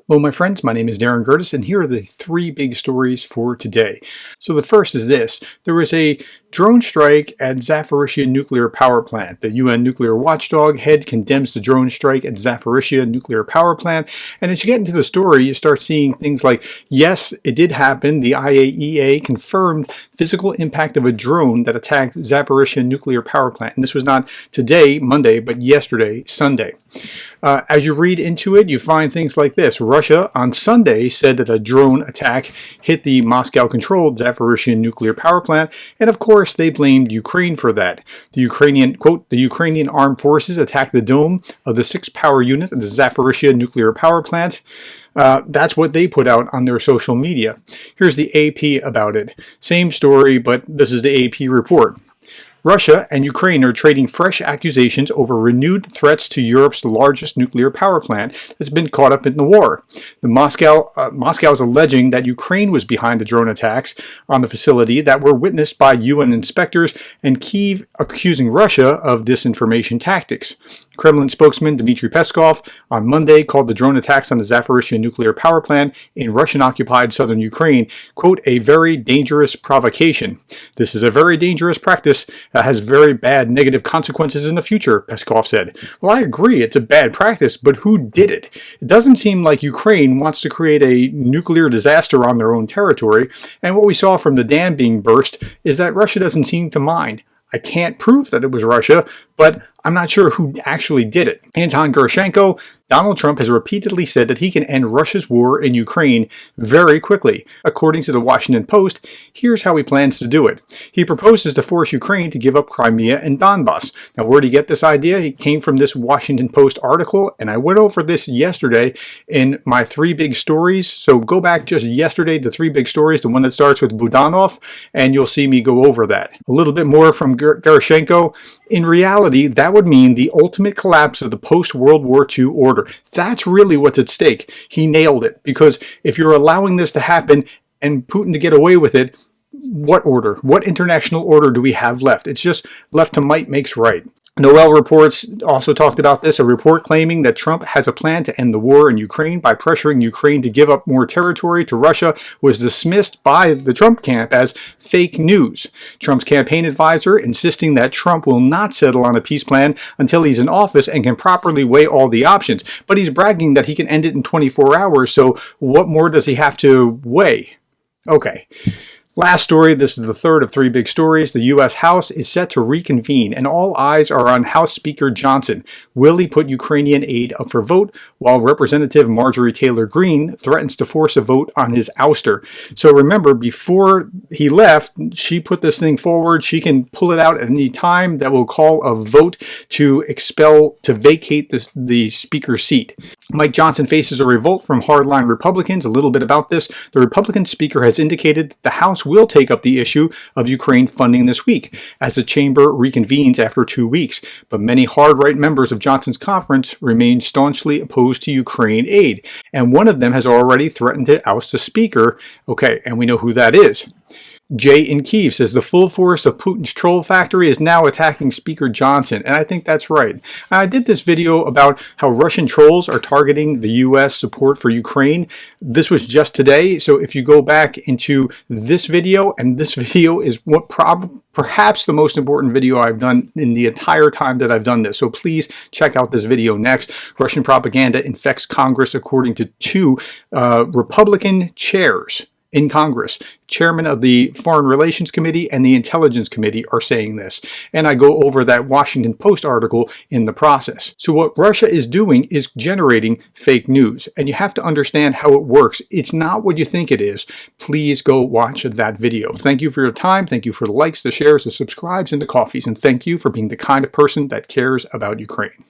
Hello, my friends. My name is Gerdes, and here are the three big stories for today. So the first is this. There was a drone strike at Zaporizhzhia nuclear power plant. The UN nuclear watchdog head condemns the drone strike at Zaporizhzhia nuclear power plant. And as you get into the story, you start seeing things like, yes, it did happen. The IAEA confirmed physical impact of a drone that attacked Zaporizhzhia nuclear power plant. And this was not today, Monday, but yesterday, Sunday. As you read into it, you find things like this. Russia on Sunday said that a drone attack hit the Moscow-controlled Zaporizhzhia nuclear power plant, and of course they blamed Ukraine for that. The Ukrainian, quote, the Ukrainian armed forces attacked the dome of the 6th power unit of the Zaporizhzhia nuclear power plant. That's what they put out on their social media. Here's the AP about it. Same story, but this is the AP report. Russia and Ukraine are trading fresh accusations over renewed threats to Europe's largest nuclear power plant that's been caught up in the war. Moscow is alleging that Ukraine was behind the drone attacks on the facility that were witnessed by UN inspectors, and Kyiv accusing Russia of disinformation tactics. Kremlin spokesman Dmitry Peskov on Monday called the drone attacks on the Zaporizhzhia nuclear power plant in Russian-occupied southern Ukraine, quote, a very dangerous provocation. This is a very dangerous practice that has very bad negative consequences in the future, Peskov said. Well, I agree, it's a bad practice, but who did it? It doesn't seem like Ukraine wants to create a nuclear disaster on their own territory, and what we saw from the dam being burst is that Russia doesn't seem to mind. I can't prove that it was Russia, but I'm not sure who actually did it. Anton Gershchenko, Donald Trump has repeatedly said that he can end Russia's war in Ukraine very quickly. According to the Washington Post, here's how he plans to do it. He proposes to force Ukraine to give up Crimea and Donbass. Now, where did he get this idea? It came from this Washington Post article, and I went over this yesterday in my three big stories. So go back just yesterday to three big stories, the one that starts with Budanov, and you'll see me go over that. A little bit more from Gershchenko. In reality, that would mean the ultimate collapse of the post-World War II order. That's really what's at stake. He nailed it, because if you're allowing this to happen and Putin to get away with it, what order? What international order do we have left? It's just left to might makes right. Noel reports also talked about this, a report claiming that Trump has a plan to end the war in Ukraine by pressuring Ukraine to give up more territory to Russia was dismissed by the Trump camp as fake news. Trump's campaign advisor insisting that Trump will not settle on a peace plan until he's in office and can properly weigh all the options. But he's bragging that he can end it in 24 hours, so what more does he have to weigh? Okay. Last story, this is the third of three big stories. The U.S. House is set to reconvene, and all eyes are on House Speaker Johnson. Will he put Ukrainian aid up for vote, while Representative Marjorie Taylor Greene threatens to force a vote on his ouster? So remember, before he left, she put this thing forward. She can pull it out at any time that will call a vote to vacate the Speaker's seat. Mike Johnson faces a revolt from hardline Republicans. A little bit about this. The Republican Speaker has indicated that the House will take up the issue of Ukraine funding this week as the chamber reconvenes after 2 weeks. But many hard-right members of Johnson's conference remain staunchly opposed to Ukraine aid. And one of them has already threatened to oust the Speaker. Okay, and we know who that is. Jay in Kyiv says the full force of Putin's troll factory is now attacking Speaker Johnson, and I think that's right. I did this video about how Russian trolls are targeting the U.S. support for Ukraine. This was just today, so if you go back into this video, and this video is what perhaps the most important video I've done in the entire time that I've done this, so please check out this video next. Russian propaganda infects Congress, according to two Republican chairs in Congress. Chairman of the Foreign Relations Committee and the Intelligence Committee are saying this. And I go over that Washington Post article in the process. So what Russia is doing is generating fake news. And you have to understand how it works. It's not what you think it is. Please go watch that video. Thank you for your time. Thank you for the likes, the shares, the subscribes, and the coffees. And thank you for being the kind of person that cares about Ukraine.